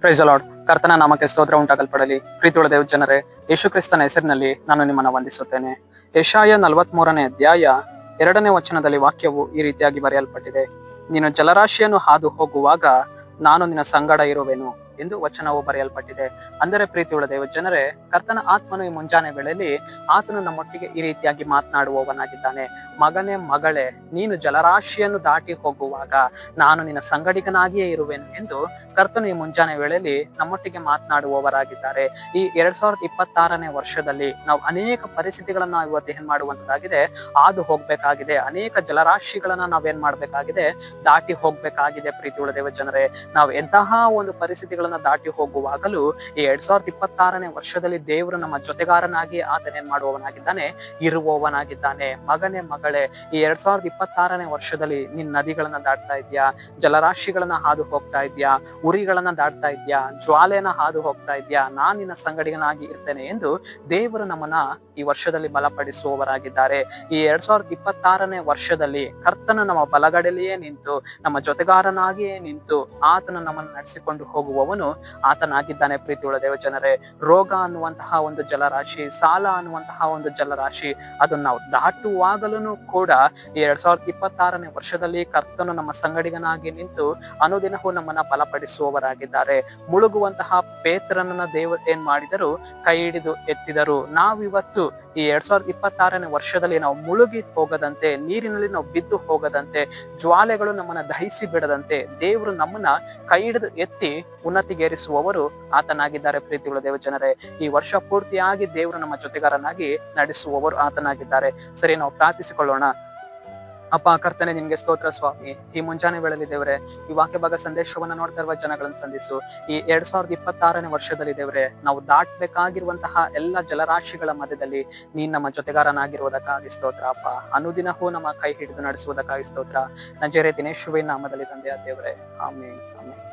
Price lord. ಕರ್ತನ ನಾಮಕ್ಕೆ ಸ್ತೋತ್ರ ಉಂಟಾಗಲ್ಪಡಲಿ. ಪ್ರೀತಿಯುಳ್ಳ ದೇವ ಜನರೇ, ಯೇಸು ಕ್ರಿಸ್ತನ ಹೆಸರಿನಲ್ಲಿ ನಾನು ನಿಮ್ಮನ್ನು ವಂದಿಸುತ್ತೇನೆ. ಯೆಶಾಯ 43ನೇ ಅಧ್ಯಾಯ 2ನೇ ವಚನದಲ್ಲಿ ವಾಕ್ಯವು ಈ ರೀತಿಯಾಗಿ ಬರೆಯಲ್ಪಟ್ಟಿದೆ. ನೀನು ಜಲರಾಶಿಯನ್ನು ಹಾದು ಹೋಗುವಾಗ ನಾನು ನಿನ್ನ ಸಂಗಡ ಇರುವೆನು ಎಂದು ವಚನವು ಬರೆಯಲ್ಪಟ್ಟಿದೆ. ಅಂದರೆ ಪ್ರೀತಿಯುಳ್ಳ ದೇವ ಜನರೇ, ಕರ್ತನ ಆತ್ಮನು ಈ ಮುಂಜಾನೆ ವೇಳೆಯಲ್ಲಿ ಆತನು ನಮ್ಮೊಟ್ಟಿಗೆ ಈ ರೀತಿಯಾಗಿ ಮಾತನಾಡುವವನಾಗಿದ್ದಾನೆ. ಮಗನೇ, ಮಗಳೇ, ನೀನು ಜಲರಾಶಿಯನ್ನು ದಾಟಿ ಹೋಗುವಾಗ ನಾನು ನಿನ್ನ ಸಂಗಡಿಗನಾಗಿಯೇ ಇರುವೆನು ಎಂದು ಕರ್ತನು ಈ ಮುಂಜಾನೆ ವೇಳೆಯಲ್ಲಿ ನಮ್ಮೊಟ್ಟಿಗೆ ಮಾತನಾಡುವವರಾಗಿದ್ದಾರೆ. ಈ 2026ನೇ ವರ್ಷದಲ್ಲಿ ನಾವು ಅನೇಕ ಪರಿಸ್ಥಿತಿಗಳನ್ನ ಇವತ್ತು ಏನ್ ಮಾಡುವಂತದ್ದಾಗಿದೆ, ಹಾದು ಹೋಗ್ಬೇಕಾಗಿದೆ. ಅನೇಕ ಜಲರಾಶಿಗಳನ್ನ ನಾವೇನ್ ಮಾಡ್ಬೇಕಾಗಿದೆ, ದಾಟಿ ಹೋಗ್ಬೇಕಾಗಿದೆ. ಪ್ರೀತಿಯುಳ್ಳ ದೇವ ಜನರೇ, ನಾವು ಎಂತಹ ಒಂದು ಪರಿಸ್ಥಿತಿಗಳನ್ನ ದಾಟಿ ಹೋಗುವಾಗಲೂ ಈ 2026ನೇ ವರ್ಷದಲ್ಲಿ ದೇವರು ನಮ್ಮ ಜೊತೆಗಾರನಾಗಿ ಆತನೇನ್ ಮಾಡುವವನಾಗಿದ್ದಾನೆ, ಇರುವವನಾಗಿದ್ದಾನೆ. ಮಗನೇ, ಮಗಳೇ, ಈ 2026ನೇ ವರ್ಷದಲ್ಲಿ ನಿನ್ ನದಿಗಳನ್ನ ದಾಟ್ತಾ ಇದ್ಯಾ, ಜಲರಾಶಿಗಳನ್ನ ಹಾದು ಹೋಗ್ತಾ ಇದ್ಯಾ, ಉರಿಗಳನ್ನ ದಾಟ್ತಾ ಇದ್ಯಾ, ಜ್ವಾಲೆಯನ್ನ ಹಾದು ಹೋಗ್ತಾ ಇದ್ಯಾ, ನಾನ್ ನಿನ್ನ ಸಂಗಡಿಗನಾಗಿ ಇರ್ತೇನೆ ಎಂದು ದೇವರು ನಮ್ಮನ್ನ ಈ ವರ್ಷದಲ್ಲಿ ಬಲಪಡಿಸುವವರಾಗಿದ್ದಾರೆ. ಈ 2026ನೇ ವರ್ಷದಲ್ಲಿ ಕರ್ತನ ನಮ್ಮ ಬಲಗಡೆಯಲ್ಲಿಯೇ ನಿಂತು ನಮ್ಮ ಜೊತೆಗಾರನಾಗಿಯೇ ನಿಂತು ಆತನ ನಮ್ಮನ್ನು ನಡೆಸಿಕೊಂಡು ಹೋಗುವವನು ಆತನಾಗಿದ್ದಾನೆ. ಪ್ರೀತಿಯುಳ್ಳ ದೇವ ಜನರೇ, ರೋಗ ಅನ್ನುವಂತಹ ಒಂದು ಜಲರಾಶಿ, ಸಾಲ ಅನ್ನುವಂತಹ ಒಂದು ಜಲರಾಶಿ, ಅದನ್ನ ನಾವು ದಾಟುವಾಗಲೂ ಕೂಡ ಈ 2026ನೇ ವರ್ಷದಲ್ಲಿ ಕರ್ತನು ನಮ್ಮ ಸಂಗಡಿಗನಾಗಿ ನಿಂತು ಅನುದಿನವೂ ನಮ್ಮನ್ನ ಬಲಪಡಿಸುವವರಾಗಿದ್ದಾರೆ. ಮುಳುಗುವಂತಹ ಪೇತ್ರನನ್ನ ದೇವರು ಏನ್ ಮಾಡಿದರು, ಕೈ ಹಿಡಿದು ಎತ್ತಿದರು. ನಾವಿವತ್ತು ಈ 2026ನೇ ವರ್ಷದಲ್ಲಿ ನಾವು ಮುಳುಗಿ ಹೋಗದಂತೆ, ನೀರಿನಲ್ಲಿ ನಾವು ಬಿದ್ದು ಹೋಗದಂತೆ, ಜ್ವಾಲೆಗಳು ನಮ್ಮನ್ನ ದಹಿಸಿ ಬಿಡದಂತೆ ದೇವರು ನಮ್ಮನ್ನ ಕೈ ಹಿಡಿದು ಎತ್ತಿ ಉನ್ನತಿಗೇರಿಸುವವರು ಆತನಾಗಿದ್ದಾರೆ. ಪ್ರೀತಿಯುಳ್ಳ ದೇವ ಜನರೇ, ಈ ವರ್ಷ ಪೂರ್ತಿಯಾಗಿ ದೇವರು ನಮ್ಮ ಜೊತೆಗಾರನಾಗಿ ನಡೆಸುವವರು ಆತನಾಗಿದ್ದಾರೆ. ಸರಿ, ನಾವು ಪ್ರಾರ್ಥಿಸಿಕೊಳ್ಳೋಣ. ಅಪ್ಪ ಕರ್ತನೆ, ನಿಮ್ಗೆ ಸ್ತೋತ್ರ ಸ್ವಾಮಿ. ಈ ಮುಂಜಾನೆ ವೇಳೆಯಲ್ಲಿ ದೇವರೇ, ಈ ವಾಕ್ಯ ಭಾಗ ಸಂದೇಶವನ್ನ ನೋಡ್ತಾ ಇರುವ ಜನಗಳನ್ನು ಸಂಧಿಸು. ಈ 2026ನೇ ವರ್ಷದಲ್ಲಿ ದೇವರೇ, ನಾವು ದಾಟಬೇಕಾಗಿರುವಂತಹ ಎಲ್ಲ ಜಲರಾಶಿಗಳ ಮಧ್ಯದಲ್ಲಿ ನೀನ್ ನಮ್ಮ ಜೊತೆಗಾರನಾಗಿರುವುದಕ್ಕಾಗಿ ಸ್ತೋತ್ರ ಅಪ್ಪ. ಅನುದಿನವೂ ನಮ್ಮ ಕೈ ಹಿಡಿದು ನಡೆಸುವುದಕ್ಕಾಗಿ ಸ್ತೋತ್ರ. ನಜರೇತಿನ ಯೇಸುವಿನ ನಾಮದಲ್ಲಿ ತಂದೆಯ ದೇವರೇ, ಆಮೆನ್, ಆಮೆನ್.